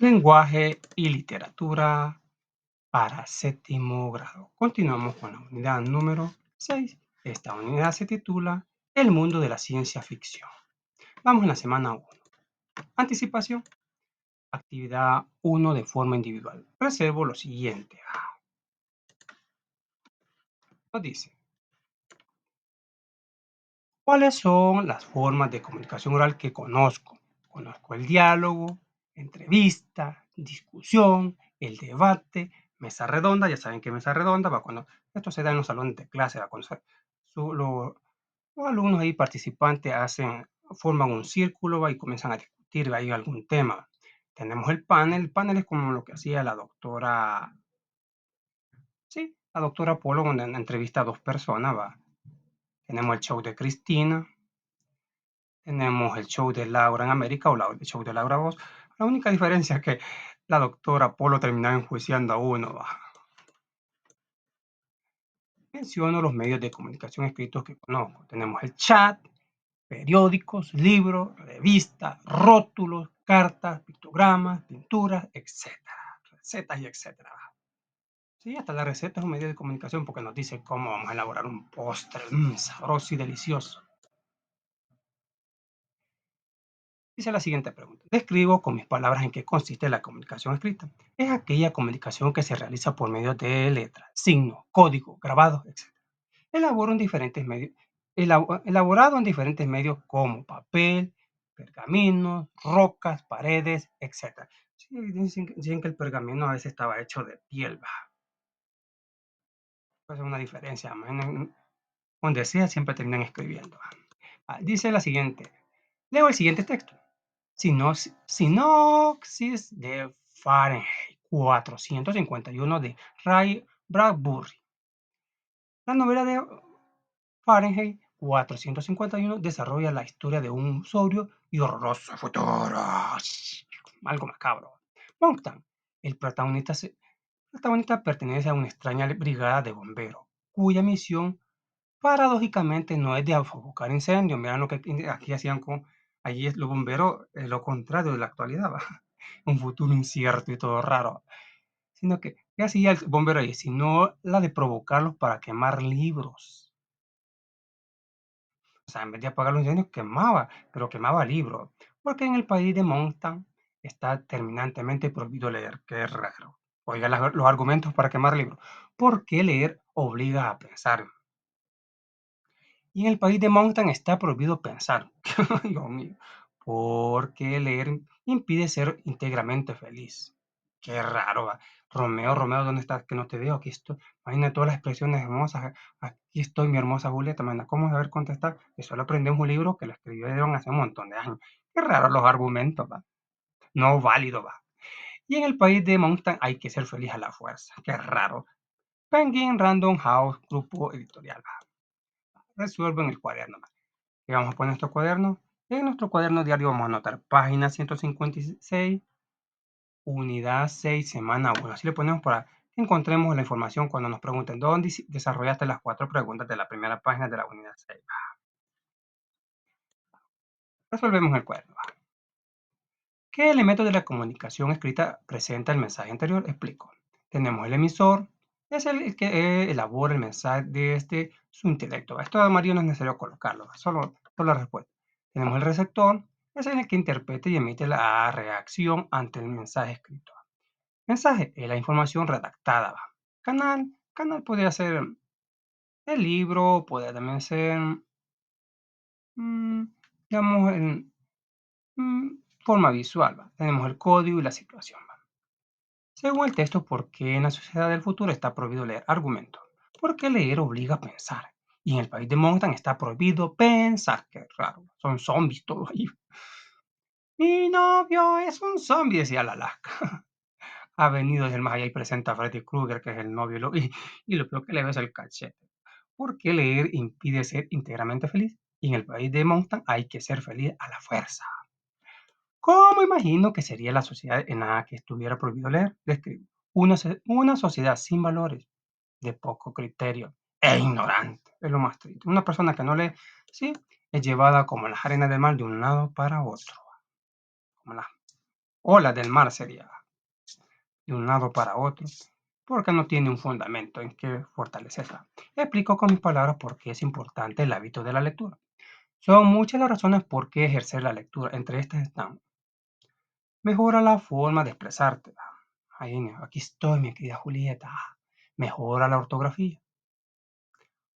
Lenguaje y literatura para séptimo grado. Continuamos con la unidad número 6. Esta unidad se titula El mundo de la ciencia ficción. Vamos en la semana 1. Anticipación. Actividad 1 de forma individual. Reservo lo siguiente. Nos dice: ¿cuáles son las formas de comunicación oral que conozco? Conozco el diálogo, entrevista, discusión, el debate, mesa redonda. Ya saben que mesa redonda va cuando esto se da en los salones de clase, va cuando los alumnos ahí participantes forman un círculo, y comienzan a discutir ahí algún tema. Tenemos el panel. El panel es como lo que hacía la doctora, sí, la doctora Polo, donde entrevista a dos personas. Tenemos el show de Cristina. Tenemos el show de Laura en América o el show de Laura Voz. La única diferencia es que la doctora Polo terminaba enjuiciando a uno. Menciono los medios de comunicación escritos que conozco. Tenemos el chat, periódicos, libros, revistas, rótulos, cartas, pictogramas, pinturas, etcétera. Recetas y etcétera. Sí, hasta la receta es un medio de comunicación porque nos dice cómo vamos a elaborar un postre sabroso y delicioso. Dice la siguiente pregunta: describo con mis palabras en qué consiste la comunicación escrita. Es aquella comunicación que se realiza por medio de letras, signos, códigos, grabados, etc. Elaborado en diferentes medios, elaborado en diferentes medios como papel, pergaminos, rocas, paredes, etc. Sí, dicen que el pergamino a veces estaba hecho de piel. Pues es una diferencia. Donde sea siempre terminan escribiendo. Dice la siguiente. Leo el siguiente texto. Sinopsis de Fahrenheit 451 de Ray Bradbury. La novela de Fahrenheit 451 desarrolla la historia de un sobrio y horroroso futuro. Algo macabro. Monkton, el protagonista pertenece a una extraña brigada de bomberos, cuya misión paradójicamente no es de sofocar incendios. Miren lo que aquí hacían allí los bomberos, es lo contrario de la actualidad, ¿va? Un futuro incierto y todo raro. Sino que, ¿qué hacía el bombero ahí? Sino la de provocarlos para quemar libros. O sea, en vez de apagar los incendios, quemaba, pero quemaba libros. Porque en el país de Moncton está terminantemente prohibido leer. Qué raro. Oiga los argumentos para quemar libros. ¿Por qué leer obliga a pensar? Y en el país de Moncton está prohibido pensar. Dios mío. Porque leer impide ser íntegramente feliz. Qué raro, va. Romeo, Romeo, ¿dónde estás? Que no te veo. Aquí estoy. Imagina todas las expresiones hermosas. Aquí estoy, mi hermosa Julieta. Manda, ¿cómo saber contestar? Eso lo aprendí en un libro que lo escribieron hace un montón de años. Qué raro los argumentos, va. No válido, va. Y en el país de Moncton hay que ser feliz a la fuerza. Qué raro. Penguin Random House, grupo editorial, va. Resuelvo en el cuaderno, va. Y vamos a poner nuestro cuaderno. En nuestro cuaderno diario vamos a anotar página 156, unidad 6, semana 1. Así le ponemos para que encontremos la información cuando nos pregunten dónde desarrollaste las 4 preguntas de la primera página de la unidad 6. Resolvemos el cuaderno. ¿Qué elemento de la comunicación escrita presenta el mensaje anterior? Explico. Tenemos el emisor, es el que elabora el mensaje desde su intelecto. Esto de amarillo no es necesario colocarlo, solo la respuesta. Tenemos el receptor, es el que interpreta y emite la reacción ante el mensaje escrito. Mensaje es la información redactada. Canal podría ser el libro, puede también ser, mm, digamos, en forma visual. Tenemos el código y la situación. Según el texto, ¿por qué en la sociedad del futuro está prohibido leer? Argumento. Porque leer obliga a pensar. Y en el país de Moncton está prohibido pensar. Qué raro. Son zombies todos ahí. Mi novio es un zombie, decía la Alaska. Ha venido desde el más allá y presenta a Freddy Krueger, que es el novio, y lo peor que le ves es el cachete. ¿Por qué leer impide ser íntegramente feliz? Y en el país de Moncton hay que ser feliz a la fuerza. ¿Cómo imagino que sería la sociedad en la que estuviera prohibido leer? Describo. Una sociedad sin valores, de poco criterio e ignorante. Es lo más triste. Una persona que no lee, sí, es llevada como las arenas del mar de un lado para otro. Como la Ola del mar sería de un lado para otro, porque no tiene un fundamento en que fortalecerla. Explico con mis palabras por qué es importante el hábito de la lectura. Son muchas las razones por qué ejercer la lectura. Entre estas están: mejora la forma de expresarte. Ahí, aquí estoy, mi querida Julieta. Mejora la ortografía.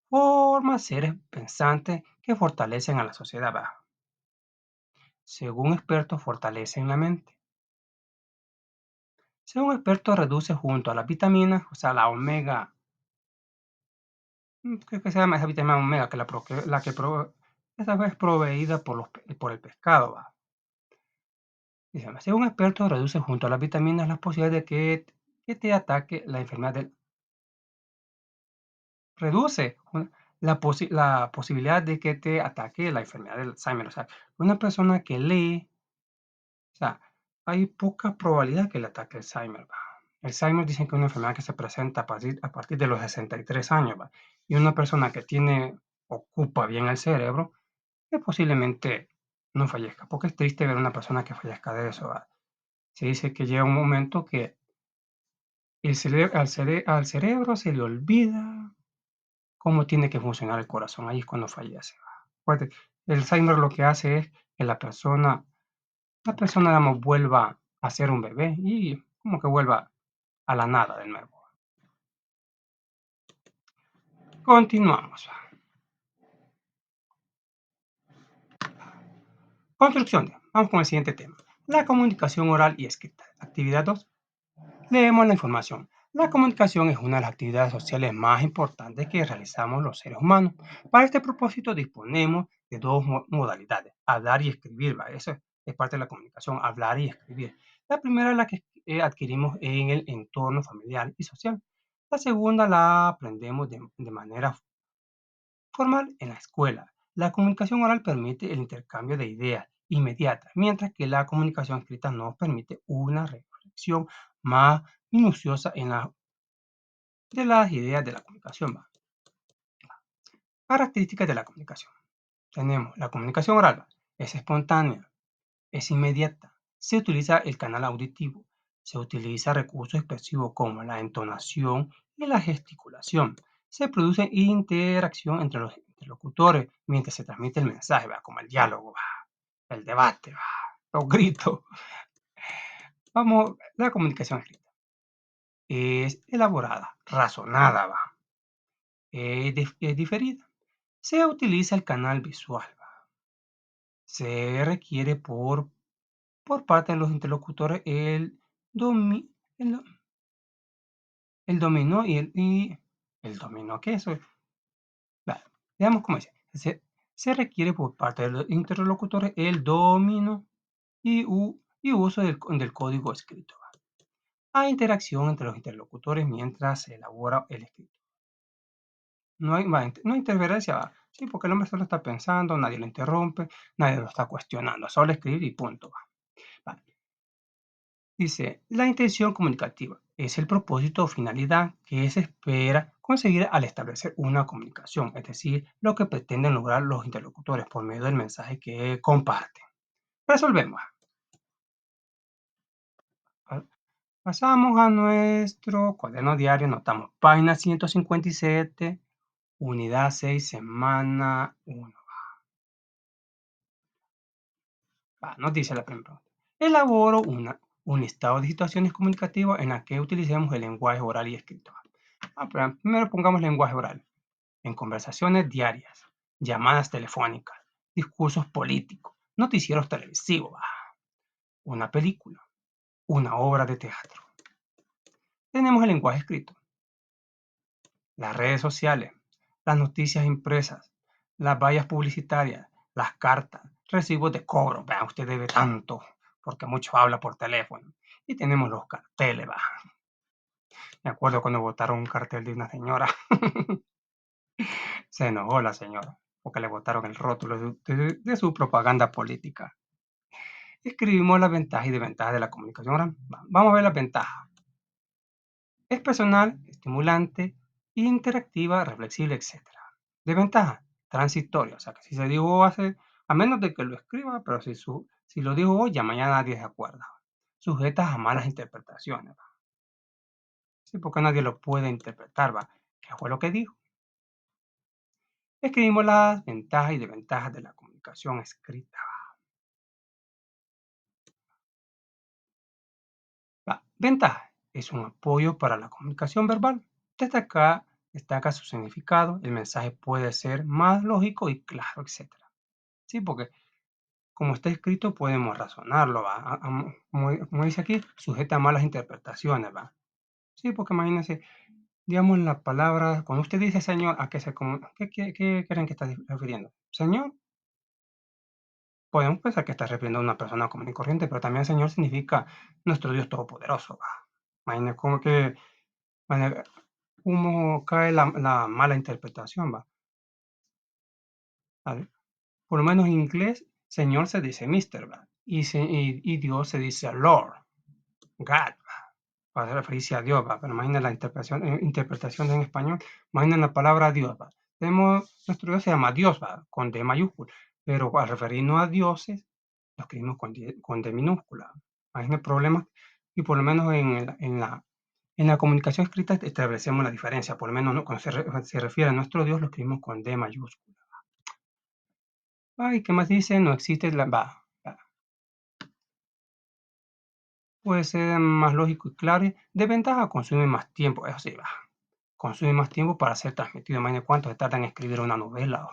Forma seres pensantes que fortalecen a la sociedad. Según expertos, fortalecen la mente. Según expertos, reduce junto a las vitaminas, o sea, la omega, creo que se llama esa vitamina omega, que esa vez proveída por el pescado. Dice, según expertos, reduce junto a las vitaminas las posibilidades de que te ataque la enfermedad del reduce la posibilidad de que te ataque la enfermedad del Alzheimer. O sea, una persona que lee, o sea, hay poca probabilidad que le ataque Alzheimer, ¿va? Alzheimer dicen que es una enfermedad que se presenta a partir de los 63 años, ¿va? Y una persona que ocupa bien el cerebro, que posiblemente no fallezca, porque es triste ver a una persona que fallezca de eso, ¿va? Se dice que llega un momento que al cerebro se le olvida cómo tiene que funcionar el corazón, ahí es cuando fallece. Acuérdate, el Alzheimer lo que hace es que la persona, digamos, vuelva a ser un bebé y como que vuelva a la nada de nuevo. Continuamos. Construcción. Vamos con el siguiente tema. La comunicación oral y escrita. Actividad 2. Leemos la información. La comunicación es una de las actividades sociales más importantes que realizamos los seres humanos. Para este propósito disponemos de dos modalidades, hablar y escribir. ¿Va? Eso es parte de la comunicación, hablar y escribir. La primera es la que adquirimos en el entorno familiar y social. La segunda la aprendemos de manera formal en la escuela. La comunicación oral permite el intercambio de ideas inmediatas, mientras que la comunicación escrita nos permite una reflexión más minuciosa de las ideas de la comunicación. ¿Va? Características de la comunicación. Tenemos la comunicación oral, ¿va? Es espontánea, es inmediata, se utiliza el canal auditivo, se utiliza recursos expresivos como la entonación y la gesticulación. Se produce interacción entre los interlocutores mientras se transmite el mensaje, ¿va? Como el diálogo, ¿va? El debate, ¿va? Los gritos. Vamos, la comunicación escrita es elaborada, razonada, ¿va? Es diferida. Se utiliza el canal visual, ¿va? Se requiere por parte de los interlocutores domi el do el dominó el dominó, ¿qué es eso? Va, veamos cómo dice. Se requiere por parte de los interlocutores el dominio y uso del código escrito. Hay interacción entre los interlocutores mientras se elabora el escrito. No hay interferencia, va. Sí, porque el hombre solo está pensando, nadie lo interrumpe, nadie lo está cuestionando, solo escribir y punto, va. Va. Dice, la intención comunicativa es el propósito o finalidad que se espera conseguir al establecer una comunicación, es decir, lo que pretenden lograr los interlocutores por medio del mensaje que comparten. Resolvemos. Pasamos a nuestro cuaderno diario, notamos página 157, unidad 6, semana 1. Nos dice la primera pregunta. Elaboro un listado de situaciones comunicativas en las que utilicemos el lenguaje oral y escrito. Primero pongamos lenguaje oral. En conversaciones diarias, llamadas telefónicas, discursos políticos, noticieros televisivos, una película, una obra de teatro. Tenemos el lenguaje escrito, las redes sociales, las noticias impresas, las vallas publicitarias, las cartas, recibos de cobro. Vean, usted debe tanto, porque mucho habla por teléfono. Y tenemos los carteles, va. Me acuerdo cuando botaron un cartel de una señora. Se enojó la señora, porque le botaron el rótulo de su propaganda política. Escribimos las ventajas y desventajas de la comunicación oral. Vamos a ver las ventajas. Es personal, estimulante, interactiva, reflexible, etcétera. Desventaja, transitoria, o sea que si se dijo hace, a menos de que lo escriba, pero si lo dijo hoy, ya mañana nadie se acuerda. sujetas a malas interpretaciones, ¿va? Sí, porque nadie lo puede interpretar, ¿va? ¿Qué fue lo que dijo? Escribimos las ventajas y desventajas de la comunicación escrita. La ventaja es un apoyo para la comunicación verbal. Destaca su significado, el mensaje puede ser más lógico y claro, etcétera. Sí, porque como está escrito podemos razonarlo, ¿va? Como dice aquí, sujeta a malas interpretaciones, ¿va? Sí, porque imagínense, digamos la palabra, cuando usted dice Señor, ¿a qué creen que está refiriendo? Señor, podemos pensar que está refiriendo a una persona común y corriente, pero también Señor significa nuestro Dios todopoderoso, ¿va? Imagínense como que, bueno, cómo cae la mala interpretación, ¿va? ¿Vale? Por lo menos en inglés, Señor se dice Mister, ¿va? Y Dios se dice Lord, God, para referirse a Dios, ¿va? Pero imagina la interpretación en español, imagina la palabra Dios, ¿va? Nuestro Dios se llama Dios, ¿va? Con D mayúscula, pero al referirnos a dioses, lo escribimos con D minúscula. Imagina el problema, y por lo menos en la comunicación escrita establecemos la diferencia, por lo menos, ¿no? Cuando se refiere a nuestro Dios, lo escribimos con D mayúscula. Ay, ¿qué más dice? No existe puede ser más lógico y claro. De ventaja, consume más tiempo, eso sí, va. Consume más tiempo para ser transmitido. Imagínate cuánto se tarda en escribir una novela o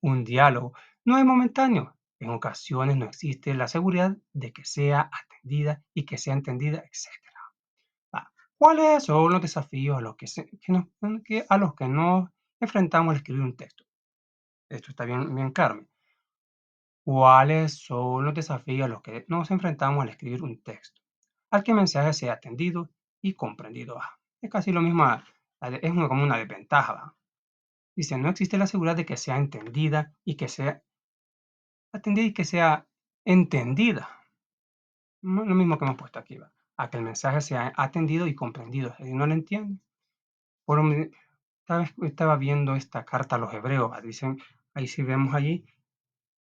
un diálogo. No es momentáneo. En ocasiones no existe la seguridad de que sea atendida y que sea entendida, etc. ¿Cuáles son los desafíos a los que nos enfrentamos al escribir un texto? Esto está bien, bien claro. ¿Cuáles son los desafíos a los que nos enfrentamos al escribir un texto? Al que el mensaje sea atendido y comprendido. Es casi lo mismo, como una desventaja. Dice, no existe la seguridad de que sea entendida y que sea atendida y que sea entendida. Lo mismo que hemos puesto aquí, ¿va? A que el mensaje sea atendido y comprendido. Si no lo entiende. Por lo mi- estaba viendo esta carta a los hebreos, ¿va? Dicen, ahí si vemos allí,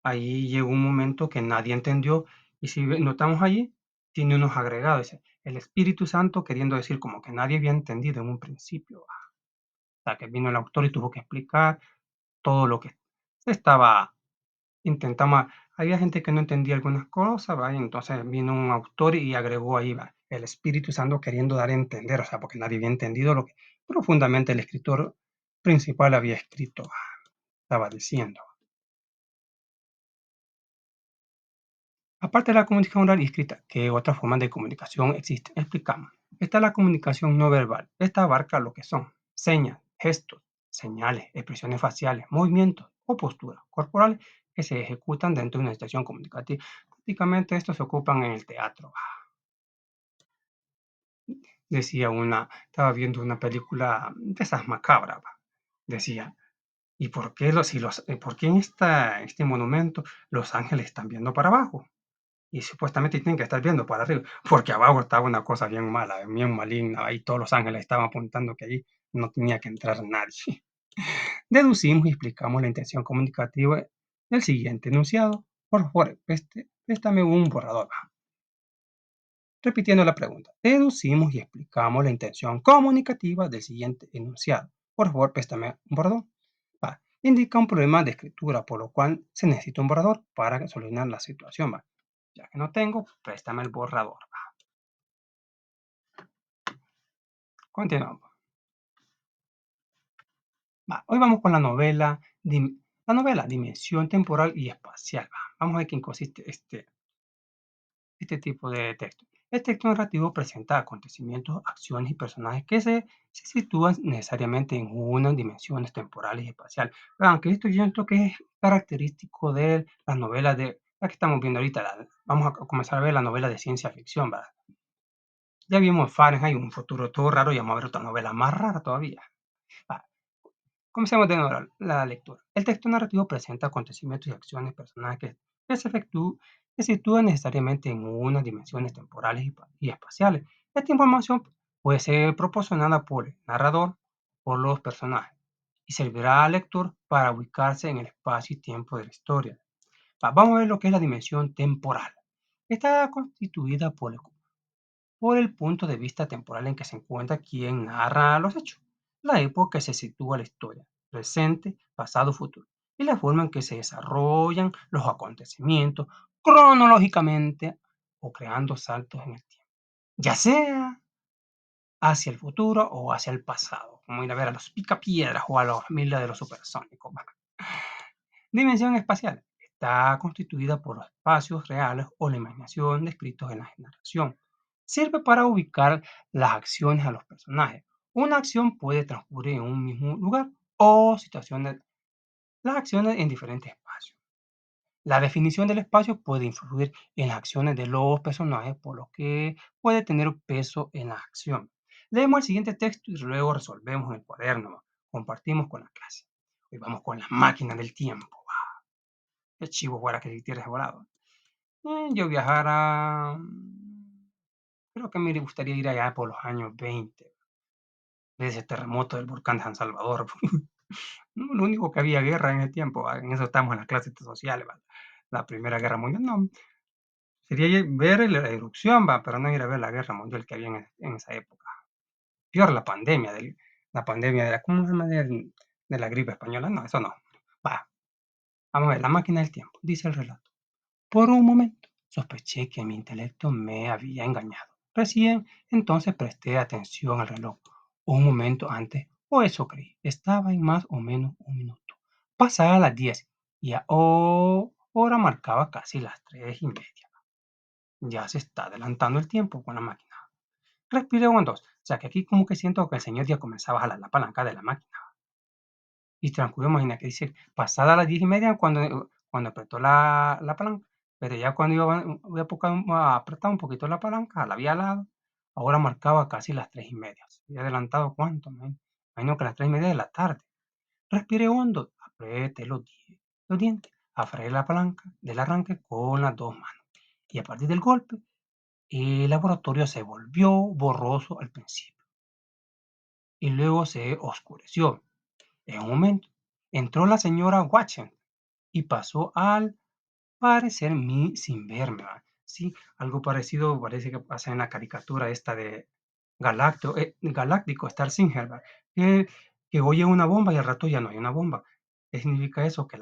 ahí llegó un momento que nadie entendió, y si notamos allí, tiene unos agregados, dice, el Espíritu Santo queriendo decir como que nadie había entendido en un principio, ¿va? O sea, que vino el autor y tuvo que explicar todo lo que se estaba intentando. Había gente que no entendía algunas cosas, ¿va? Y entonces vino un autor y agregó ahí, ¿va? El Espíritu Santo queriendo dar a entender, o sea, porque nadie había entendido lo que profundamente el escritor principal había escrito, estaba diciendo. Aparte de la comunicación oral y escrita, ¿qué otras formas de comunicación existen? Explicamos. Está la comunicación no verbal. Esta abarca lo que son señas, gestos, señales, expresiones faciales, movimientos o posturas corporales que se ejecutan dentro de una situación comunicativa. Prácticamente estos se ocupan en el teatro. Estaba viendo una película de esas macabras. Decía, ¿y por qué, por qué en este monumento los ángeles están viendo para abajo? Y supuestamente tienen que estar viendo para arriba, porque abajo estaba una cosa bien mala, bien maligna, ahí todos los ángeles estaban apuntando que allí no tenía que entrar nadie. Deducimos y explicamos la intención comunicativa del siguiente enunciado. Por favor, préstame un borrador. Repitiendo la pregunta, deducimos y explicamos la intención comunicativa del siguiente enunciado. Por favor, préstame un borrador. Indica un problema de escritura, por lo cual se necesita un borrador para solucionar la situación. Ya que no tengo, préstame el borrador. Continuamos. Hoy vamos con la novela Dimensión Temporal y Espacial. Vamos a ver qué consiste este tipo de texto. El texto narrativo presenta acontecimientos, acciones y personajes que se sitúan necesariamente en unas dimensiones temporales y espaciales. Aunque esto yo siento que es característico de las novelas de la que estamos viendo ahorita. Vamos a comenzar a ver la novela de ciencia ficción. Ya vimos Fahrenheit, un futuro todo raro, y vamos a ver otra novela más rara todavía. Va, Comencemos de nuevo la lectura. El texto narrativo presenta acontecimientos y acciones personales que se sitúan necesariamente en unas dimensiones temporales y espaciales. Esta información puede ser proporcionada por el narrador o por los personajes y servirá al lector para ubicarse en el espacio y tiempo de la historia. Vamos a ver lo que es la dimensión temporal. Está constituida por el punto de vista temporal en que se encuentra quien narra los hechos, la época que se sitúa la historia, presente, pasado, futuro, y la forma en que se desarrollan los acontecimientos cronológicamente o creando saltos en el tiempo, ya sea hacia el futuro o hacia el pasado, como ir a ver a los Picapiedras o a la familia de los supersónicos. Dimensión espacial. Está constituida por los espacios reales o la imaginación descritos en la generación. Sirve para ubicar las acciones a los personajes. Una acción puede transcurrir en un mismo lugar o situaciones, las acciones en diferentes espacios. La definición del espacio puede influir en las acciones de los personajes, por lo que puede tener peso en la acción. Leemos el siguiente texto y luego resolvemos en el cuaderno. Compartimos con la clase. Hoy vamos con la máquina del tiempo. Qué chivo fuera que existiera ese volado. Yo viajara, creo que me gustaría ir allá por los años 20, de ese terremoto del volcán de San Salvador. No, lo único que había guerra en ese tiempo, en eso estamos en las clases sociales, ¿va? La Primera Guerra Mundial, no, sería ver la erupción, va, pero no ir a ver la guerra mundial que había en esa época. Peor la pandemia de la, ¿cómo se llama? De la gripe española, no, eso no. Va, vamos a ver, la máquina del tiempo, dice el relato. Por un momento sospeché que mi intelecto me había engañado. Recién entonces presté atención al reloj. Un momento antes, o eso creí, estaba en más o menos un minuto. Pasadas las 10 y ahora marcaba casi las 3:30. Ya se está adelantando el tiempo con la máquina. Respiré hondo. O sea que aquí como que siento que el señor ya comenzaba a jalar la palanca de la máquina. Y transcurrió, imagina que dice, pasada las 10:30 cuando apretó la palanca, pero ya cuando había apretado un poquito la palanca, la había alado, ahora marcaba casi las 3:30. Se había adelantado, ¿cuánto? Imagino que las 3:30 de la tarde. Respiré hondo, apreté los dientes, aferré la palanca del arranque con las dos manos. Y a partir del golpe, el laboratorio se volvió borroso al principio y luego se oscureció. En un momento, entró la señora Watson y pasó al parecer mí sin verme, ¿va? Sí, algo parecido parece que pasa en la caricatura esta de Galáctico, Star Singer, ¿va? Que, que oye una bomba y al rato ya no hay una bomba. ¿Qué significa eso? Que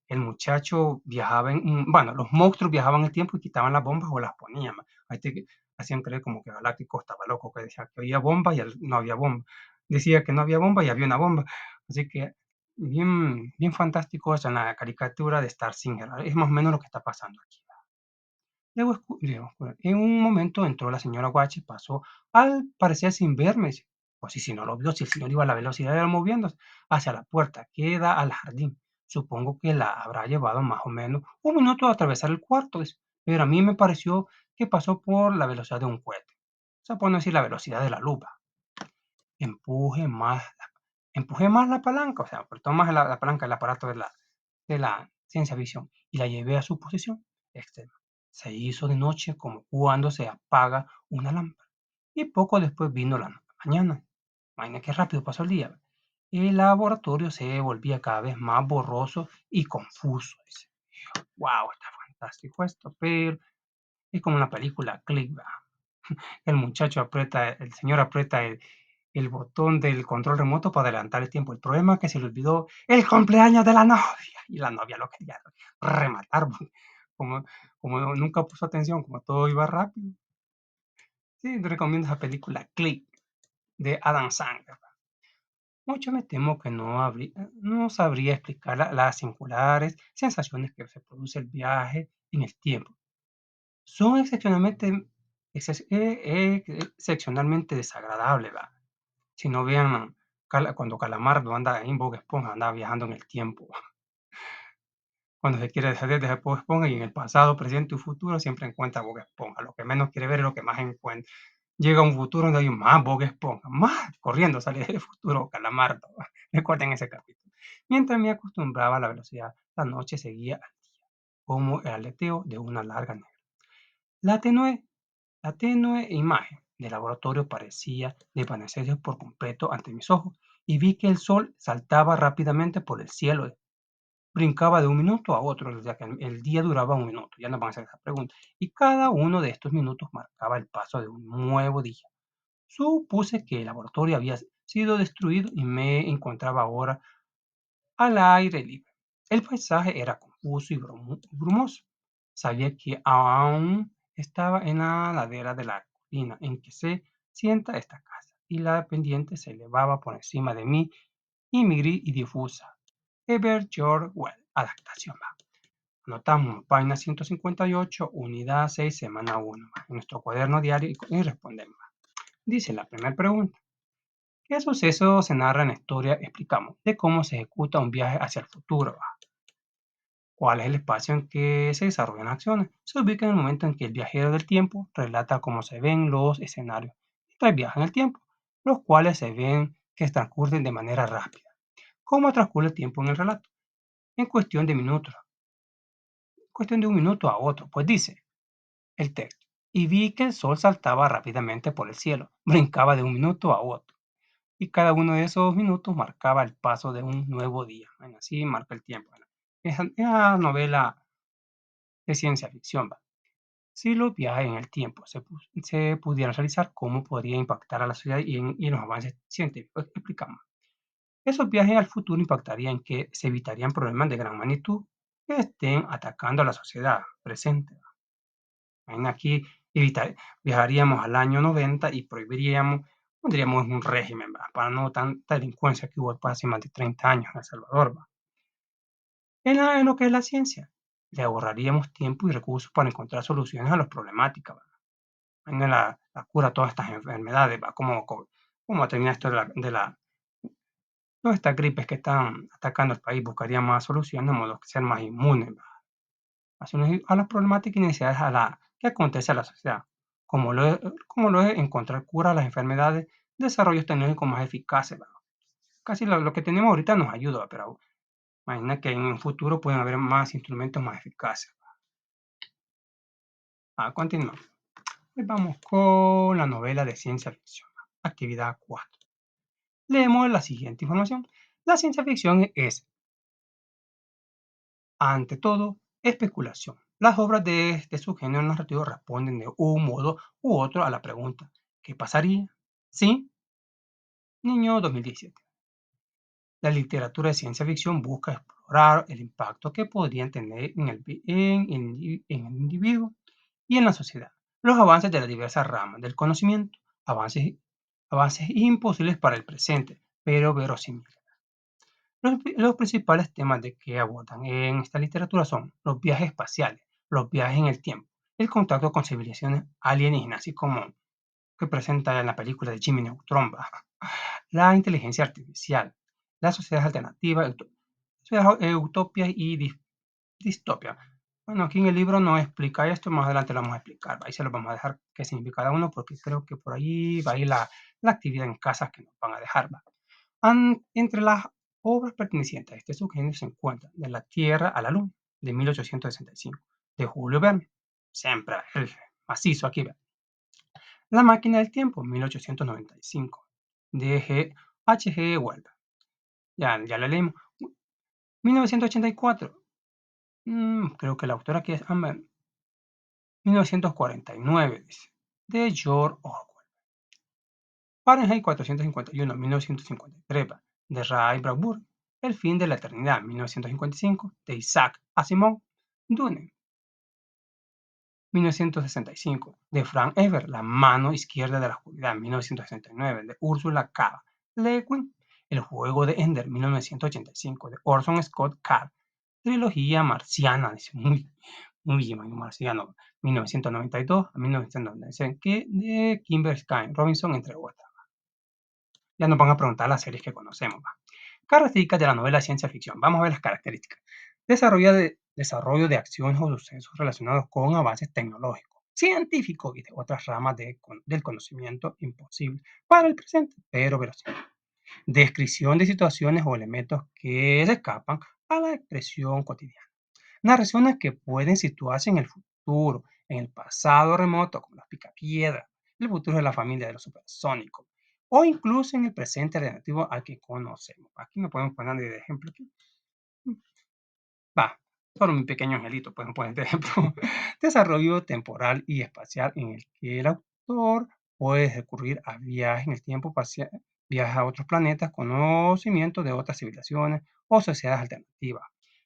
el muchacho viajaba bueno, los monstruos viajaban en el tiempo y quitaban las bombas o las ponían, ¿va? Hacían creer como que Galáctico estaba loco, que decía que oía bomba y no había bomba. Decía que no había bomba y había una bomba. Así que bien fantástico eso en la caricatura de Star Singer, es más o menos lo que está pasando aquí. Luego, en un momento entró la señora Guachi, pasó al parecer sin verme, dice, pues y si no lo vio, si el señor iba a la velocidad de él moviéndose hacia la puerta que da al jardín, supongo que la habrá llevado más o menos un minuto a atravesar el cuarto, dice, pero a mí me pareció que pasó por la velocidad de un cohete, o sea, por no decir la velocidad de la luz. Empuje más empujé más la palanca, o sea, apretó más la palanca del aparato de la ciencia ficción y la llevé a su posición extrema. Se hizo de noche como cuando se apaga una lámpara. Y poco después vino la mañana. Imagina qué rápido pasó el día. El laboratorio se volvía cada vez más borroso y confuso. Dice, wow, está fantástico esto, pero es como una película click. El señor aprieta el botón del control remoto para adelantar el tiempo. El problema es que se le olvidó el cumpleaños de la novia y la novia lo quería rematar. Como, como nunca puso atención, como todo iba rápido. Sí, te recomiendo esa película Click de Adam Sandler. Mucho me temo que no sabría explicar las singulares sensaciones que se produce el viaje en el tiempo. Son excepcionalmente desagradables, ¿va? Si no vean cuando Calamardo anda en Bob Esponja, anda viajando en el tiempo. Cuando se quiere salir de Bob Esponja y en el pasado, presente y futuro siempre encuentra a Bob Esponja. Lo que menos quiere ver es lo que más encuentra. Llega a un futuro donde hay más Bob Esponja, más corriendo salir del futuro Calamardo. Recuerden ese capítulo. Mientras me acostumbraba a la velocidad, la noche seguía al día, como el aleteo de una larga negra. La tenue la tenue imagen del laboratorio parecía desvanecerse por completo ante mis ojos y vi que el sol saltaba rápidamente por el cielo, brincaba de un minuto a otro, o sea que el día duraba un minuto, ya nos van a hacer esa pregunta. Y cada uno de estos minutos marcaba el paso de un nuevo día. Supuse que el laboratorio había sido destruido y me encontraba ahora al aire libre. El paisaje era confuso y brumoso. Sabía que aún estaba en la ladera de la colina en que se sienta esta casa, y la pendiente se elevaba por encima de mí y mi gris y difusa. Ever George Well, adaptación. Va. Anotamos página 158, unidad 6, semana 1, en nuestro cuaderno diario y respondemos. Dice la primera pregunta. ¿Qué suceso se narra en la historia? Explicamos de cómo se ejecuta un viaje hacia el futuro. ¿Cuál es el espacio en que se desarrollan las acciones? Se ubica en el momento en que el viajero del tiempo relata cómo se ven los escenarios mientras viaja en el tiempo, los cuales se ven que transcurren de manera rápida. ¿Cómo transcurre el tiempo en el relato? En cuestión de minutos, cuestión de un minuto a otro, pues dice el texto. Y vi que el sol saltaba rápidamente por el cielo, brincaba de un minuto a otro. Y cada uno de esos minutos marcaba el paso de un nuevo día. Bueno, así marca el tiempo. Bueno, esa novela de ciencia ficción. ¿Va? Si los viajes en el tiempo se pudieran realizar, ¿cómo podría impactar a la sociedad y en los avances científicos? Explicamos. Esos viajes al futuro impactarían en que se evitarían problemas de gran magnitud que estén atacando a la sociedad presente. Ven aquí viajaríamos al año 90 y pondríamos un régimen, ¿va? Para no tanta delincuencia que hubo hace más de 30 años en El Salvador. ¿Va? En lo que es la ciencia, le ahorraríamos tiempo y recursos para encontrar soluciones a las problemáticas. ¿Va? En la cura a todas estas enfermedades, ¿va? Cómo termina esto todas estas gripes que están atacando el país, buscaría más soluciones, de modo que ser más inmunes, ¿va? A las problemáticas y necesidades que acontece a la sociedad, como lo es encontrar cura a las enfermedades, desarrollos tecnológicos más eficaces. ¿Va? Casi lo que tenemos ahorita nos ayuda, pero imagina que en un futuro pueden haber más instrumentos más eficaces. Continuamos. Pues vamos con la novela de ciencia ficción. Actividad 4. Leemos la siguiente información. La ciencia ficción es, ante todo, especulación. Las obras de este subgénero narrativo responden de un modo u otro a la pregunta ¿qué pasaría? ¿Sí? Niño 2017. La literatura de ciencia ficción busca explorar el impacto que podrían tener en el individuo y en la sociedad. Los avances de las diversas ramas del conocimiento, avances imposibles para el presente, pero verosímiles. Los principales temas de que abordan en esta literatura son los viajes espaciales, los viajes en el tiempo, el contacto con civilizaciones alienígenas, así como que presenta en la película de Jimmy Neutron, la inteligencia artificial, las sociedades alternativas, utopias y distopia. Bueno, aquí en el libro no explica esto, más adelante lo vamos a explicar. Ahí se lo vamos a dejar qué significa cada uno, porque creo que por ahí va a ir la actividad en casa que nos van a dejar. ¿Va? Entre las obras pertenecientes a este subgénero se encuentran De la Tierra a la Luna, de 1865, de Julio Verne, siempre el macizo aquí. ¿Va? La Máquina del Tiempo, 1895, de H. G. Wells. Ya la leímos. 1984, creo que la autora aquí es 1949, dice, de George Orwell. Fahrenheit 451, 1953, de Ray Bradbury. El fin de la eternidad, 1955, de Isaac Asimov. Dune, 1965, de Frank Herbert. La mano izquierda de la oscuridad, 1969, de Ursula K. Le Guin. El juego de Ender, 1985, de Orson Scott Card. Trilogía marciana, dice, muy marciano, 1992 a 1996, que de Kimber Sky Robinson, entre otras. Ya nos van a preguntar las series que conocemos. ¿Va? Características de la novela de ciencia ficción. Vamos a ver las características. Desarrollo de acciones o sucesos relacionados con avances tecnológicos, científicos y de otras ramas del conocimiento imposible para el presente, pero verosímil. Descripción de situaciones o elementos que se escapan a la expresión cotidiana. Narraciones que pueden situarse en el futuro, en el pasado remoto, como las picapiedras, el futuro de la familia de los supersónicos, o incluso en el presente alternativo al que conocemos. Aquí me podemos poner de ejemplo. Aquí. Va, solo mi pequeño angelito, podemos poner de ejemplo. Desarrollo temporal y espacial en el que el autor puede recurrir a viajes en el tiempo, viajes a otros planetas, conocimiento de otras civilizaciones o sociedades alternativas.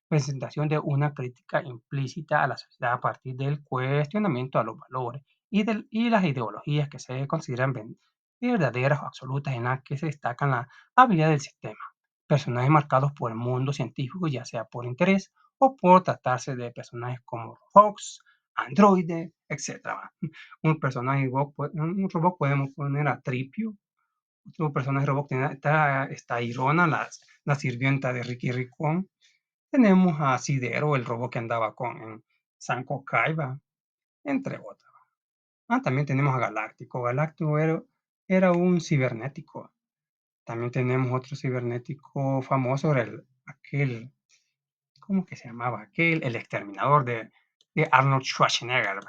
Presentación de una crítica implícita a la sociedad a partir del cuestionamiento a los valores y las ideologías que se consideran verdaderas o absolutas en las que se destacan la habilidad del sistema. Personajes marcados por el mundo científico, ya sea por interés o por tratarse de personajes como robots, androides, etcétera. Un robot podemos poner a Tripio, otro personaje robot está Irona, la sirvienta de Ricky Ricón. Tenemos a Sidero, el robot que andaba con en Sanko Kaiba, entre otros. También tenemos a Galáctico. Galáctico era un cibernético. También tenemos otro cibernético famoso, era aquel, ¿cómo que se llamaba? Aquel, el exterminador de Arnold Schwarzenegger.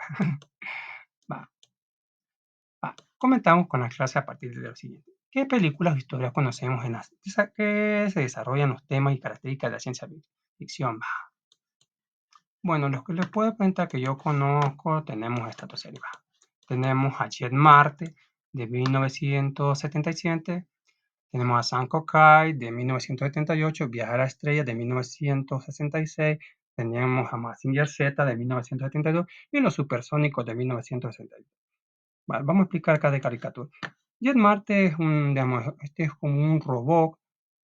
Va, Comentamos con la clase a partir de lo siguiente. ¿Qué películas o historias conocemos que se desarrollan los temas y características de la ciencia ficción? Bueno, los que les puedo comentar que yo conozco, tenemos estas dos series. Tenemos a Jet Marte de 1977. Tenemos a Sanko Kai de 1978, Viajar a la Estrella de 1966, tenemos a Mazinger Z de 1972 y Los Supersónicos de 1962. Vale, vamos a explicar cada caricatura. Jet Marte es este es como un robot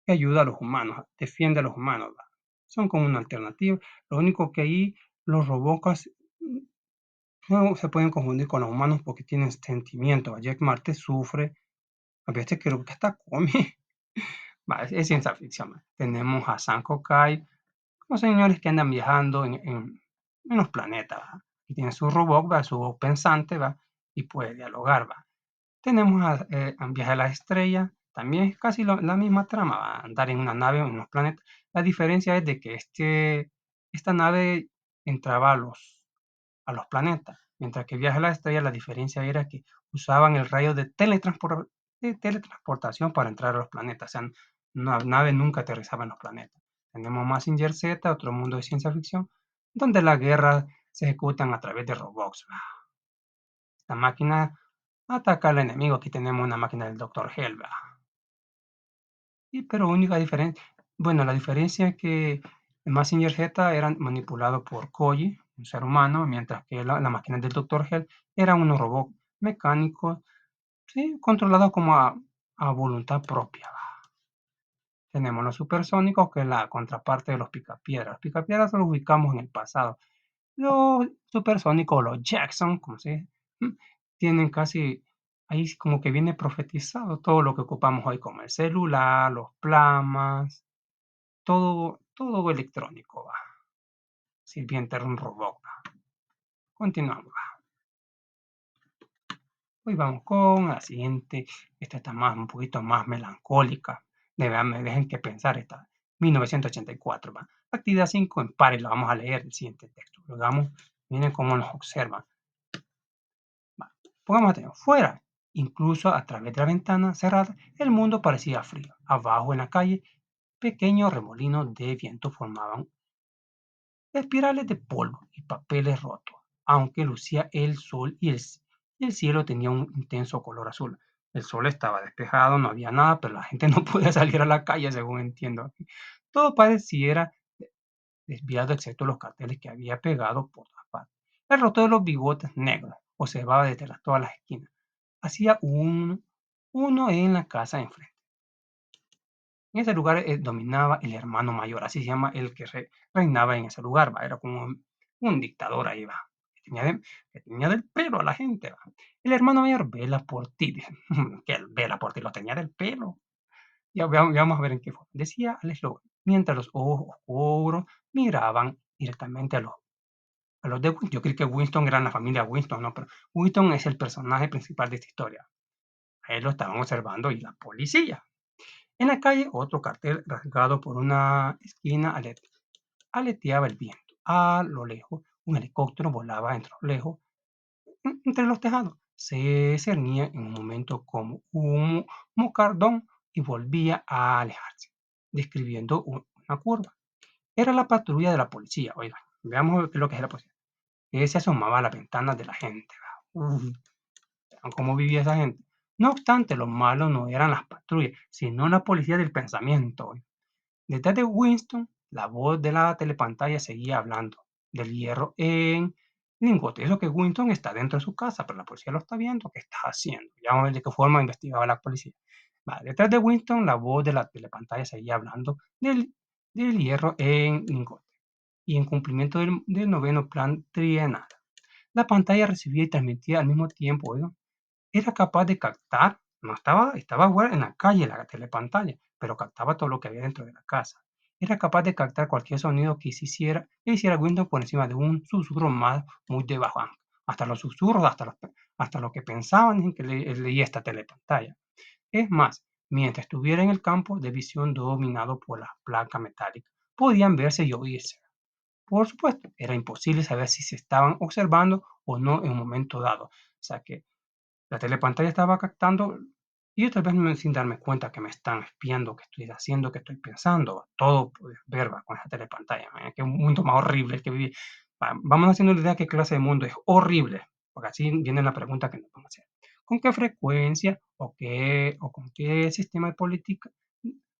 que ayuda a los humanos, defiende a los humanos. ¿Va? Son como una alternativa. Lo único que ahí los robots no se pueden confundir con los humanos porque tienen sentimientos. Jet Marte sufre, a veces creo que hasta come. Es ciencia ficción. Tenemos a Sanko Kai, los señores que andan viajando en los planetas, ¿va? Y tiene su robot, ¿va? Su robot pensante, ¿va? Y puede dialogar, ¿va? Tenemos a Viaje a la Estrella, también es casi la misma trama, ¿va? Andar en una nave en los planetas. La diferencia es de que esta nave entraba a los planetas, mientras que Viaje a la Estrella, la diferencia era que usaban el rayo de teletransportación para entrar a los planetas, o sea, una nave nunca aterrizaba en los planetas. Tenemos Mazinger Z, otro mundo de ciencia ficción, donde las guerras se ejecutan a través de robots. La máquina ataca al enemigo, aquí tenemos una máquina del Dr. Hell, pero única diferencia, bueno, la diferencia es que el Mazinger Z era manipulado por Koji, un ser humano, mientras que la máquina del Dr. Hell era un robot mecánico, sí, controlado como a voluntad propia. Tenemos los supersónicos, que es la contraparte de los picapiedras. Los picapiedras los ubicamos en el pasado. Los supersónicos, los Jackson, como se dice, tienen casi, ahí como que viene profetizado todo lo que ocupamos hoy, como el celular, los plasmas, todo electrónico, sirviente de un robot. Continuamos. Hoy vamos con la siguiente. Esta está un poquito más melancólica. Me dejen que pensar esta. 1984. Actividad 5 en pares. Lo vamos a leer el siguiente texto. Lo miren cómo nos observan. Pongamos atención. Fuera, incluso a través de la ventana cerrada, el mundo parecía frío. Abajo en la calle, pequeños remolinos de viento formaban espirales de polvo y papeles rotos, aunque lucía el sol y el cielo tenía un intenso color azul. El sol estaba despejado, no había nada, pero la gente no podía salir a la calle, según entiendo. Todo pareciera desviado, excepto los carteles que había pegado por todas partes. El rostro de los bigotes negros observaba desde todas las esquinas. Hacía uno en la casa enfrente. En ese lugar dominaba el hermano mayor, así se llama el que reinaba en ese lugar, ¿va? Era como un dictador ahí, va. Que tenía del pelo a la gente, va. El hermano mayor vela por ti, dice, que él vela por ti, lo tenía del pelo. Ya vamos a ver en qué forma. Decía al eslogan, mientras los ojos oscuros miraban directamente a los de Winston. Yo creí que Winston era la familia Winston, no, pero Winston es el personaje principal de esta historia. A él lo estaban observando y la policía. En la calle, otro cartel rasgado por una esquina aleteaba el viento. A lo lejos, un helicóptero volaba entre los tejados. Se cernía en un momento como un mocardón y volvía a alejarse, describiendo una curva. Era la patrulla de la policía, oigan, veamos qué es lo que es la policía. Se asomaba a las ventanas de la gente. Uf, vean cómo vivía esa gente. No obstante, lo malo no eran las patrullas, sino la policía del pensamiento. Detrás de Winston, la voz de la telepantalla seguía hablando del hierro en lingote. Eso que Winston está dentro de su casa, pero la policía lo está viendo. ¿Qué está haciendo? Ya vamos a ver de qué forma investigaba la policía. Vale, detrás de Winston, la voz de la telepantalla seguía hablando del hierro en lingote. Y en cumplimiento del noveno plan trienal, la pantalla recibía y transmitía al mismo tiempo, ¿no? Era capaz de captar, no estaba fuera en la calle la telepantalla, pero captaba todo lo que había dentro de la casa. Era capaz de captar cualquier sonido que hiciera Windows por encima de un susurro más muy de bajo, hasta los susurros, hasta lo que pensaban en que leía esta telepantalla. Es más, mientras estuviera en el campo de visión dominado por la placa metálica, podían verse y oírse. Por supuesto, era imposible saber si se estaban observando o no en un momento dado. O sea que la telepantalla estaba captando y yo tal vez sin darme cuenta que me están espiando, que estoy haciendo, que estoy pensando. Todo puedes ver con esa telepantalla. Qué mundo más horrible el que viví. Vamos haciendo la idea de qué clase de mundo es horrible, porque así viene la pregunta que nos vamos a hacer. ¿Con qué frecuencia o con qué sistema de política,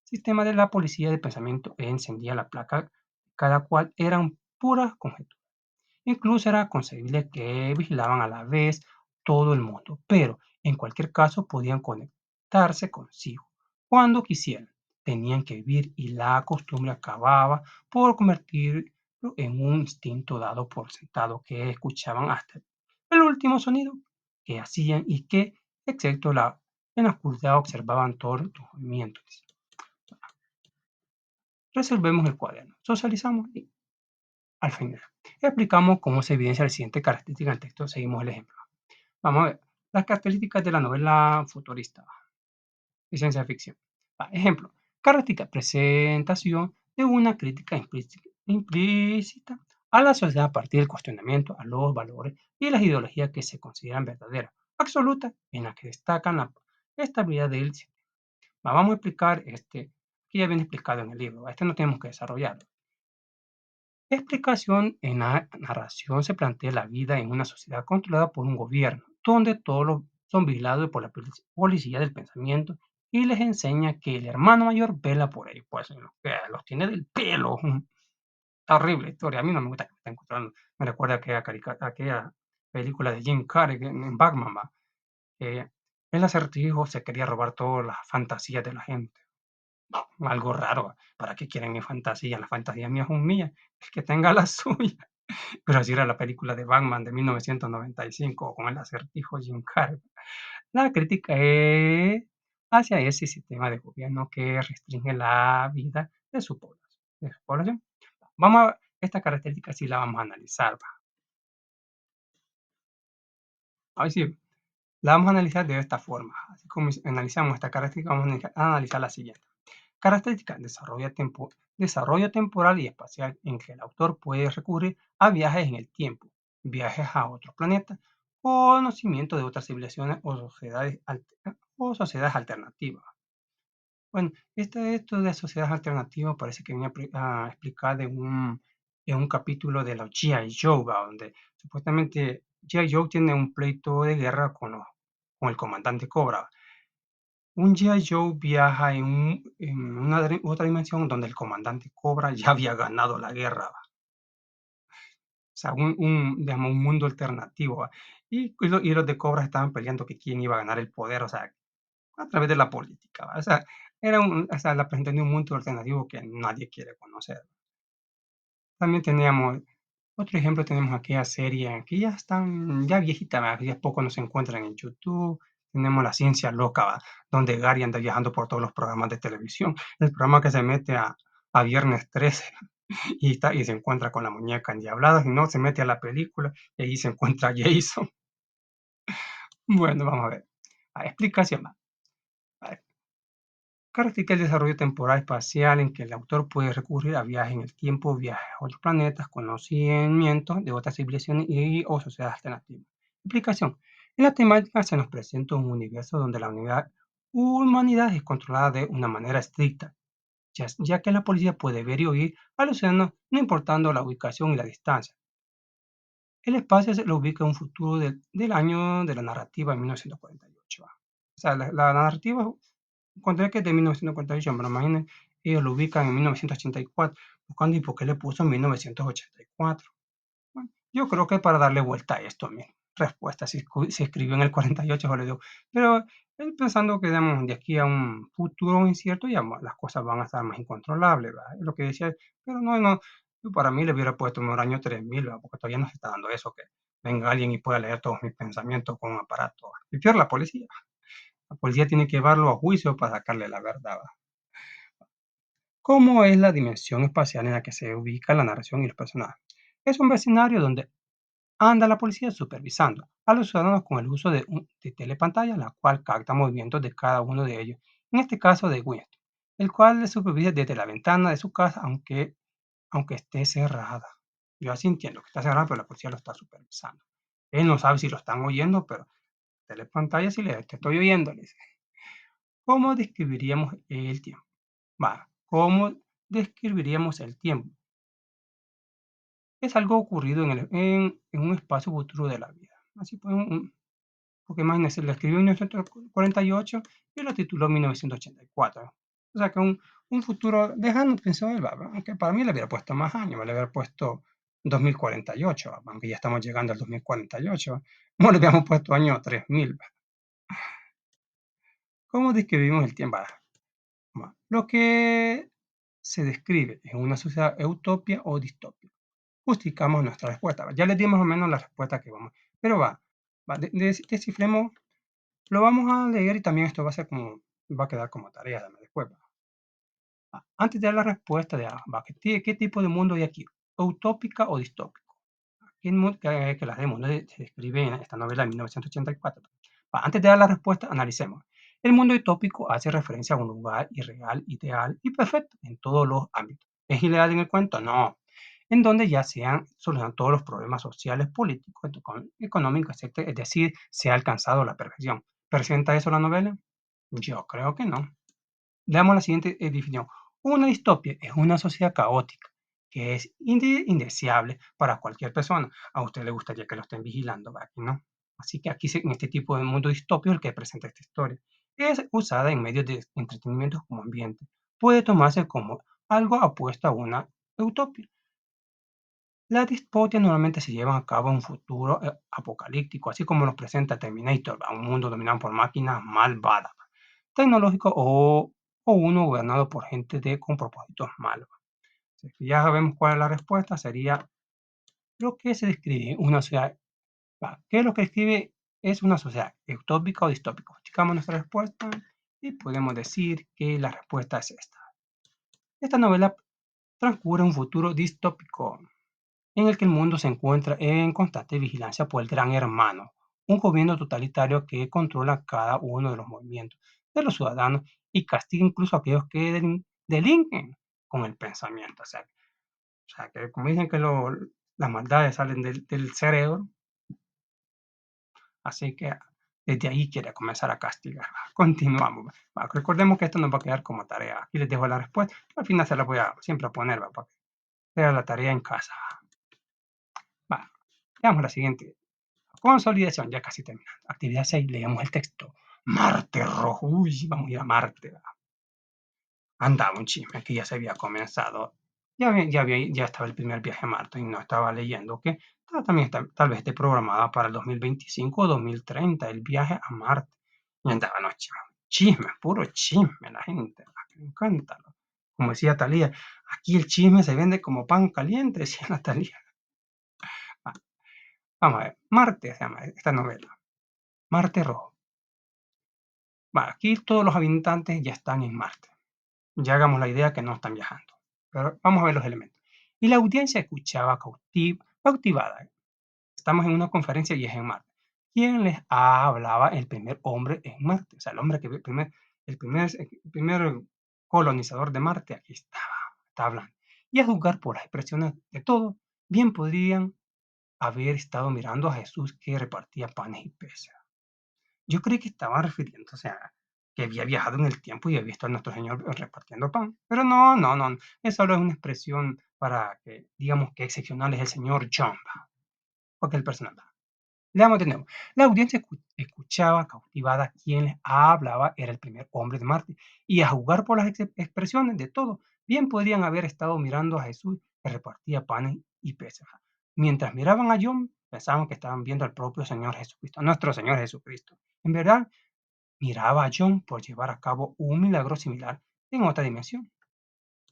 sistema de la policía de pensamiento encendía la placa? Cada cual eran puras conjeturas. Incluso era concebible que vigilaban a la vez todo el mundo, pero en cualquier caso podían conectarse consigo cuando quisieran. Tenían que vivir y la costumbre acababa por convertirlo en un instinto dado por sentado que escuchaban hasta el último sonido que hacían y que, excepto en la oscuridad, observaban todos tus movimientos. Resolvemos el cuaderno, socializamos y al final explicamos cómo se evidencia la siguiente característica del texto. Seguimos el ejemplo. Vamos a ver las características de la novela futurista y ciencia ficción. Ejemplo, característica, presentación de una crítica implícita a la sociedad a partir del cuestionamiento a los valores y las ideologías que se consideran verdaderas, absolutas, en las que destacan la estabilidad del sistema. Vamos a explicar que ya viene explicado en el libro. Este no tenemos que desarrollarlo. Explicación: en la narración se plantea la vida en una sociedad controlada por un gobierno, donde todos son vigilados por la policía del pensamiento y les enseña que el hermano mayor vela por ellos. Pues los tiene del pelo. Horrible historia. A mí no me gusta que me estén encontrando. Me recuerda a aquella película de Jim Carrey en Batman, ¿va? Que el acertijo se quería robar todas las fantasías de la gente. Algo raro. ¿Para qué quieren mi fantasía? La fantasía mía es un mía. El que tenga la suya. Pero así era la película de Batman de 1995 con el acertijo Jim Carrey. La crítica es hacia ese sistema de gobierno que restringe la vida de su población. Vamos a esta característica sí la vamos a analizar, va. Ahora sí, la vamos a analizar de esta forma. Así como analizamos esta característica, vamos a analizar la siguiente. Característica: desarrollo temporal y espacial en que el autor puede recurrir a viajes en el tiempo, viajes a otros planetas, conocimiento de otras civilizaciones o sociedades alternativas. Bueno, esto de sociedades alternativas parece que viene a explicar en un capítulo de los G.I. Joe, ¿va? Donde supuestamente G.I. Joe tiene un pleito de guerra con el comandante Cobra. Un G.I. Joe viaja en otra dimensión donde el comandante Cobra ya había ganado la guerra, ¿va? O sea, digamos, un mundo alternativo, ¿va? Y los de Cobra estaban peleando que quién iba a ganar el poder, o sea, a través de la política, ¿va? O sea, o sea, la presentación de un mundo alternativo que nadie quiere conocer. También teníamos otro ejemplo, tenemos aquella serie que ya están ya viejita, ¿va? Que ya poco nos encuentran en YouTube. Tenemos La Ciencia Loca, ¿va? Donde Gary anda viajando por todos los programas de televisión. El programa que se mete a Viernes 13 y se encuentra con la muñeca endiablada, y no, se mete a la película y ahí se encuentra a Jason. Bueno, vamos a ver. Explicación, va. Caracteriza el desarrollo temporal espacial en que el autor puede recurrir a viajes en el tiempo, viajes a otros planetas, conocimientos de otras civilizaciones o sociedades alternativas. Explicación. En la temática se nos presenta un universo donde la humanidad es controlada de una manera estricta, ya que la policía puede ver y oír a los ciudadanos no importando la ubicación y la distancia. El espacio se lo ubica en un futuro del año de la narrativa en 1948. O sea, la narrativa encontré que es de 1948, pero imaginen, ellos lo ubican en 1984, buscando y por qué le puso 1984. Bueno, yo creo que para darle vuelta a esto, mi respuesta, si se escribió en el 48, yo le digo, pero él pensando que digamos, de aquí a un futuro incierto ya las cosas van a estar más incontrolables, ¿verdad? Es lo que decía, pero no, no, yo para mí le hubiera puesto mejor año 3000, ¿verdad? Porque todavía no se está dando eso, que venga alguien y pueda leer todos mis pensamientos con un aparato. Y peor la policía tiene que llevarlo a juicio para sacarle la verdad, ¿verdad? ¿Cómo es la dimensión espacial en la que se ubica la narración y los personajes? Es un vecindario donde anda la policía supervisando a los ciudadanos con el uso de telepantalla, la cual capta movimientos de cada uno de ellos, en este caso de Winston, el cual le supervisa desde la ventana de su casa, aunque esté cerrada. Yo así entiendo que está cerrada, pero la policía lo está supervisando. Él no sabe si lo están oyendo, pero telepantalla sí le te estoy oyendo, le dice. ¿Cómo describiríamos el tiempo? ¿Cómo describiríamos el tiempo? Es algo ocurrido en un espacio futuro de la vida. Así pues, porque imagínense, lo escribió en 1948 y lo tituló 1984. O sea que un futuro lejano, pensó él, aunque para mí le hubiera puesto más años, le hubiera puesto 2048, aunque ya estamos llegando al 2048, no le habíamos puesto año 3000. ¿Cómo describimos el tiempo? Lo que se describe en una sociedad utopia o distopia. Justificamos nuestra respuesta. Ya les di más o menos la respuesta que vamos. Pero descifremos. Lo vamos a leer y también esto va a quedar como tarea después. Antes de dar la respuesta ¿qué tipo de mundo hay aquí? ¿Utópica o distópico? Que las demos, ¿no? Se describe en esta novela de 1984. Antes de dar la respuesta, analicemos. El mundo utópico hace referencia a un lugar irreal, ideal y perfecto en todos los ámbitos. ¿Es ideal en el cuento? No. En donde ya sean solucionados todos los problemas sociales, políticos, económicos, etcétera. Es decir, se ha alcanzado la perfección. ¿Presenta eso la novela? Yo creo que no. Veamos la siguiente definición. Una distopia es una sociedad caótica que es indeseable para cualquier persona. A usted le gustaría que lo estén vigilando, ¿verdad que no? Así que aquí, en este tipo de mundo distópico, el que presenta esta historia es usada en medios de entretenimiento como ambiente. Puede tomarse como algo apuesto a una utopía. Las distopias normalmente se llevan a cabo en un futuro apocalíptico, así como nos presenta Terminator, un mundo dominado por máquinas malvadas, tecnológico o uno gobernado por gente con propósitos malos. Así que ya sabemos cuál es la respuesta, sería lo que se describe una sociedad. ¿Qué es lo que describe? Es una sociedad utópica o distópica. Checamos nuestra respuesta y podemos decir que la respuesta es esta. Esta novela transcurre en un futuro distópico en el que el mundo se encuentra en constante vigilancia por el Gran Hermano, un gobierno totalitario que controla cada uno de los movimientos de los ciudadanos y castiga incluso a aquellos que delinquen con el pensamiento. O sea que como dicen que las maldades salen del cerebro, así que desde ahí quiere comenzar a castigar. Continuamos. Recordemos que esto nos va a quedar como tarea. Aquí les dejo la respuesta. Al final se la voy a siempre a poner para que sea la tarea en casa. Va, veamos la siguiente. Consolidación, ya casi terminando. Actividad 6, leemos el texto. Marte rojo. Uy, vamos a ir a Marte. Andaba un chisme que ya se había comenzado. Ya estaba el primer viaje a Marte y no estaba leyendo que también tal vez esté programada para el 2025 o 2030 el viaje a Marte. Y andaban los chismes, puro chisme la gente. Me encanta. Como decía Talía, aquí el chisme se vende como pan caliente, decía Natalia. Ah, vamos a ver, Marte se llama esta novela. Marte rojo. Aquí todos los habitantes ya están en Marte. Ya hagamos la idea que no están viajando. Pero vamos a ver los elementos. Y la audiencia escuchaba cautivada. Estamos en una conferencia y es en Marte. ¿Quién les hablaba? El primer hombre en Marte. O sea, el hombre que el primer colonizador de Marte, aquí está hablando. Y a juzgar por las expresiones de todos, bien podrían haber estado mirando a Jesús que repartía panes y peces. Yo creí que estaban refiriéndose a que había viajado en el tiempo y había visto a nuestro Señor repartiendo pan. Pero no, no, no, eso solo es una expresión para que digamos que excepcional es el señor John, porque el personal. Leamos de nuevo. La audiencia escuchaba cautivada quien les hablaba era el primer hombre de Marte, y a jugar por las expresiones de todo, bien podrían haber estado mirando a Jesús que repartía panes y peces. Mientras miraban a John, pensaban que estaban viendo al propio Señor Jesucristo, a nuestro Señor Jesucristo. En verdad, miraba a John por llevar a cabo un milagro similar en otra dimensión,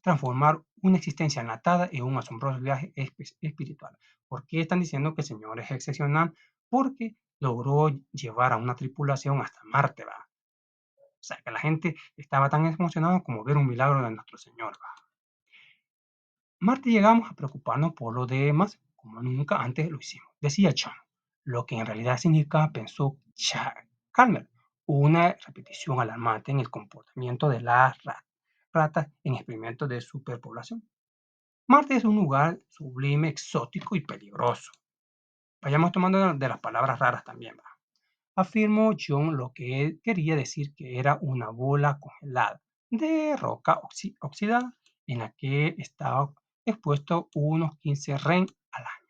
transformar una existencia enlatada en un asombroso viaje espiritual. ¿Por qué están diciendo que el Señor es excepcional? Porque logró llevar a una tripulación hasta Marte, ¿va? O sea, que la gente estaba tan emocionada como ver un milagro de nuestro Señor, ¿va? Marte llegamos a preocuparnos por lo demás como nunca antes lo hicimos, decía John, lo que en realidad significa, pensó Calmer, una repetición alarmante en el comportamiento de las ratas en experimentos de superpoblación. Marte es un lugar sublime, exótico y peligroso. Vayamos tomando de las palabras raras también, ¿va? Afirmó John lo que él quería decir que era una bola congelada de roca oxidada en la que estaba expuesto unos 15 ren al año.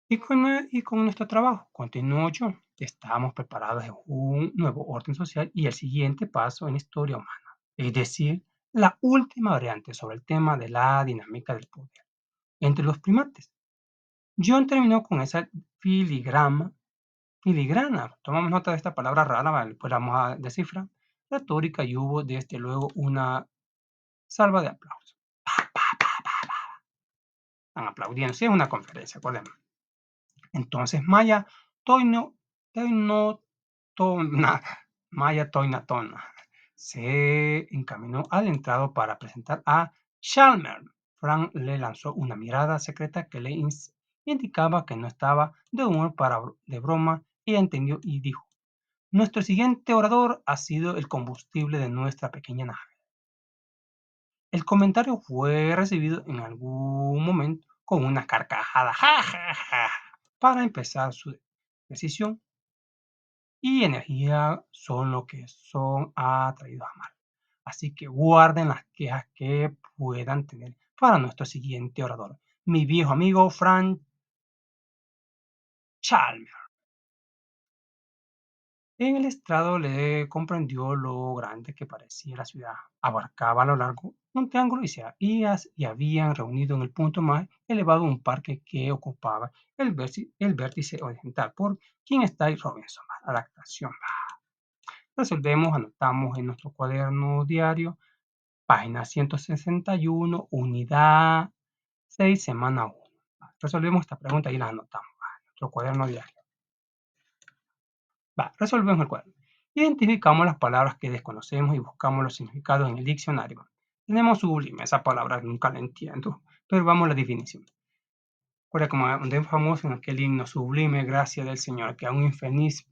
Y con nuestro trabajo, continuó John, estábamos preparados en un nuevo orden social y el siguiente paso en la historia humana, es decir, la última variante sobre el tema de la dinámica del poder entre los primates. John terminó con esa filigrana, tomamos nota de esta palabra rara, ¿vale? Pues la vamos a descifrar, retórica y hubo desde luego una salva de aplausos. Están aplaudiendo, sí, es una conferencia, acordemos. Entonces Maya Toino, Toino, Tona, Maya Toinatona se encaminó adentrado para presentar a Chalmer. Frank le lanzó una mirada secreta que le indicaba que no estaba de humor de broma. Ella entendió y dijo: nuestro siguiente orador ha sido el combustible de nuestra pequeña nave. El comentario fue recibido en algún momento con una carcajada. ¡Ja, ja, ja! Para empezar, su decisión y energía son lo que son atraídos a mal. Así que guarden las quejas que puedan tener para nuestro siguiente orador, mi viejo amigo Frank Chalmers. En el estrado le comprendió lo grande que parecía la ciudad. Abarcaba a lo largo un triángulo y habían reunido en el punto más elevado un parque que ocupaba el vértice oriental por quien está Robinson. Adaptación. Resolvemos, anotamos en nuestro cuaderno diario, página 161, unidad 6, semana 1. Resolvemos esta pregunta y la anotamos en nuestro cuaderno diario. Resolvemos el cuaderno. Identificamos las palabras que desconocemos y buscamos los significados en el diccionario. Tenemos sublime, esa palabra nunca la entiendo, pero vamos a la definición. Recuerda como es famoso en aquel himno sublime, gracia del Señor, que a un infeliz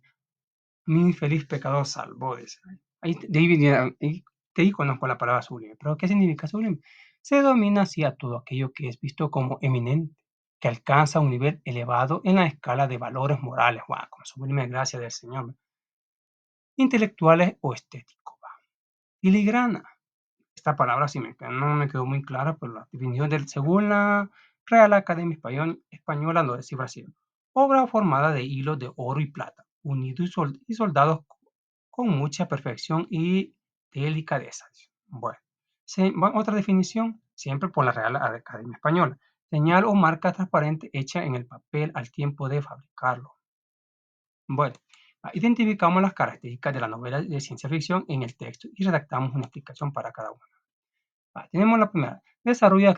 pecador salvó. De ahí conozco la palabra sublime. ¿Pero qué significa sublime? Se domina así a todo aquello que es visto como eminente, que alcanza un nivel elevado en la escala de valores morales. Wow, como sublime gracia del Señor. Intelectuales o estéticos. Filigrana. Esta palabra sí no me quedó muy clara, pero la definición según la Real Academia Española lo descifra así: obra formada de hilos de oro y plata, unidos y soldados con mucha perfección y delicadeza. Bueno, otra definición, siempre por la Real Academia Española: señal o marca transparente hecha en el papel al tiempo de fabricarlo. Bueno, identificamos las características de la novela de ciencia ficción en el texto y redactamos una explicación para cada una. Tenemos la primera: desarrollo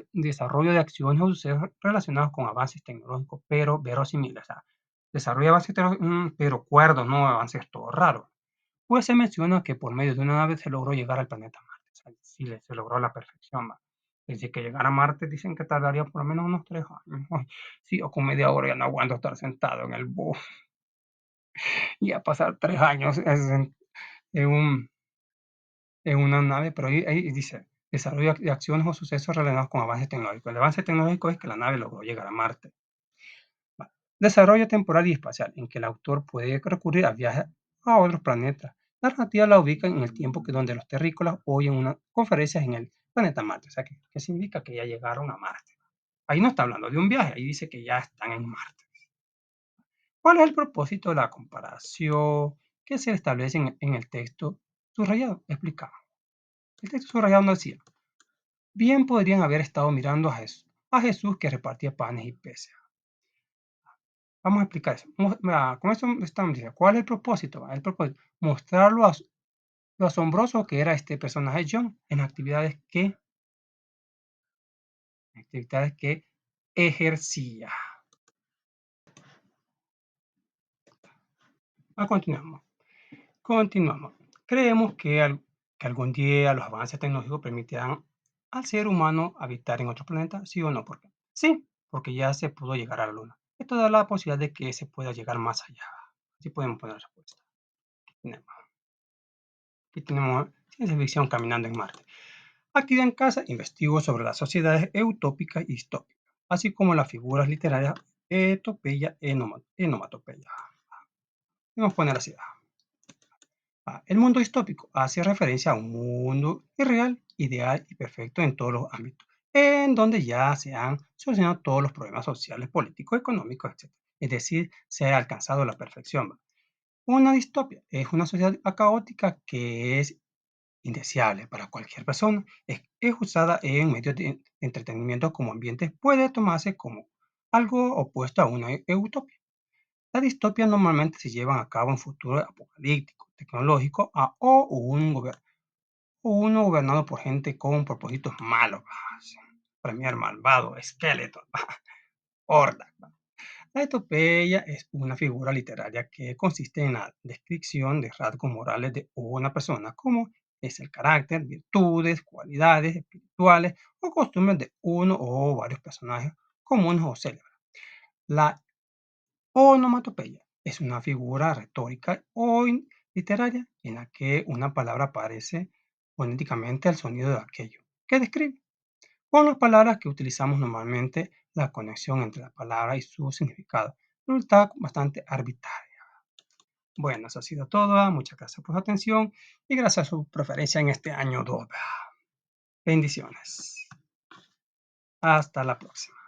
de acciones o sucesos relacionados con avances tecnológicos, pero verosímiles. O sea, desarrollo de avances tecnológicos, pero cuerdos, no avances todo raros. Pues se menciona que por medio de una nave se logró llegar al planeta Marte. O sea, sí, se logró la perfección. Desde que llegara a Marte dicen que tardaría por lo menos unos 3 años. Sí, o con media hora ya no aguanto estar sentado en el bus y a pasar 3 años en, un, en una nave, pero ahí dice, desarrollo de acciones o sucesos relacionados con avances tecnológicos. El avance tecnológico es que la nave logró llegar a Marte. Desarrollo temporal y espacial, en que el autor puede recurrir a viajes a otros planetas, La narrativa la ubica en el tiempo que donde los terrícolas oyen unas conferencias en el planeta Marte, o sea, que se indica que ya llegaron a Marte. Ahí no está hablando de un viaje, ahí dice que ya están en Marte. ¿Cuál es el propósito de la comparación que se establece en el texto subrayado? Explicamos. El texto subrayado nos decía, bien podrían haber estado mirando a Jesús que repartía panes y peces. Vamos a explicar eso. Con eso estamos diciendo, ¿cuál es el propósito? El propósito, mostrar lo asombroso que era este personaje John en actividades que ejercía. Continuamos. Continuamos. Creemos que algún día los avances tecnológicos permitirán al ser humano habitar en otro planeta, ¿sí o no? ¿Por qué? Sí, porque ya se pudo llegar a la Luna. Esto da la posibilidad de que se pueda llegar más allá. Así podemos poner la respuesta. Tenemos- Aquí tenemos ciencia ficción caminando en Marte. Actividad en casa, investigo sobre las sociedades utópicas y distópicas, así como las figuras literarias etopeya y enomatopeya. Vamos a poner así. El mundo distópico hace referencia a un mundo irreal, ideal y perfecto en todos los ámbitos, en donde ya se han solucionado todos los problemas sociales, políticos, económicos, etc. Es decir, se ha alcanzado la perfección. Una distopia es una sociedad caótica que es indeseable para cualquier persona. Es usada en medios de entretenimiento como ambiente, puede tomarse como algo opuesto a una utopía. Las distopias normalmente se llevan a cabo en futuros apocalípticos, tecnológicos, o uno gobernado por gente con propósitos malos, premiar malvado, esqueletos, hordas. La epopeya es una figura literaria que consiste en la descripción de rasgos morales de una persona, como es el carácter, virtudes, cualidades espirituales o costumbres de uno o varios personajes comunes o célebres. La onomatopeya es una figura retórica o literaria en la que una palabra aparece fonéticamente al sonido de aquello que describe. Con las palabras que utilizamos normalmente, la conexión entre la palabra y su significado resulta bastante arbitraria. Bueno, eso ha sido todo. Muchas gracias por su atención y gracias a su preferencia en este año 2. Bendiciones. Hasta la próxima.